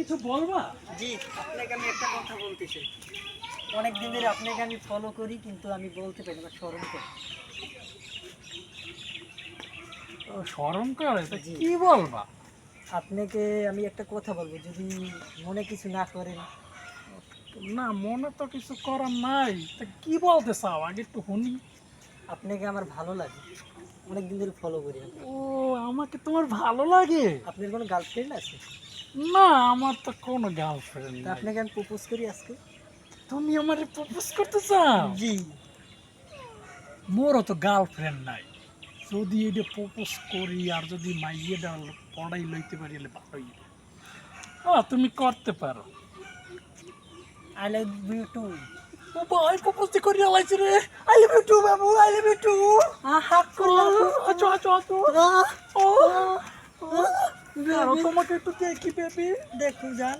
কিছু বলবা? জি, আপনাকে আমি একটা কথা বলতে চাই। অনেক দিন ধরে আপনাকে আমি ফলো করি, কিন্তু আমি বলতে পারি না, শরম করে। শরম করে তো জি। কি বলবা? আপনাকে আমি একটা কথা বলবো, যদি মনে কিছু না করেন। না, মনে তো কিছু করার নাই। তা কি বলতে চাও আগে একটু শুনি। আপনাকে আমার ভালো লাগে, অনেক দিন ধরে ফলো করি আপনাকে। ও, আমাকে তোমার ভালো লাগে? আপনার কোনো গার্লফ্রেন্ড আছে? না, আমার তো কোনো গার্লফ্রেন্ড তা নাই। আপনাকে আমি প্রপোজ করি আজকে। তুমি আমারে প্রপোজ করতে চাও? জি। মোরও তো গার্লফ্রেন্ড নাই। যদি এটা প্রপোজ করি আর যদি মাইয়েটা পড়াই লইতে পারি হলে ভালোই। তুমি করতে পারো। I love you too. ও ভাই, প্রপোজ করি আলাইছি রে। আই লাভ ইউ টু বাবু, আই লাভ ইউ টু। হাত করে আচ্ছা আচ্ছা আচ্ছা। ও, আর তোমাকে একটু দেখি বেবি। দেখুন যান।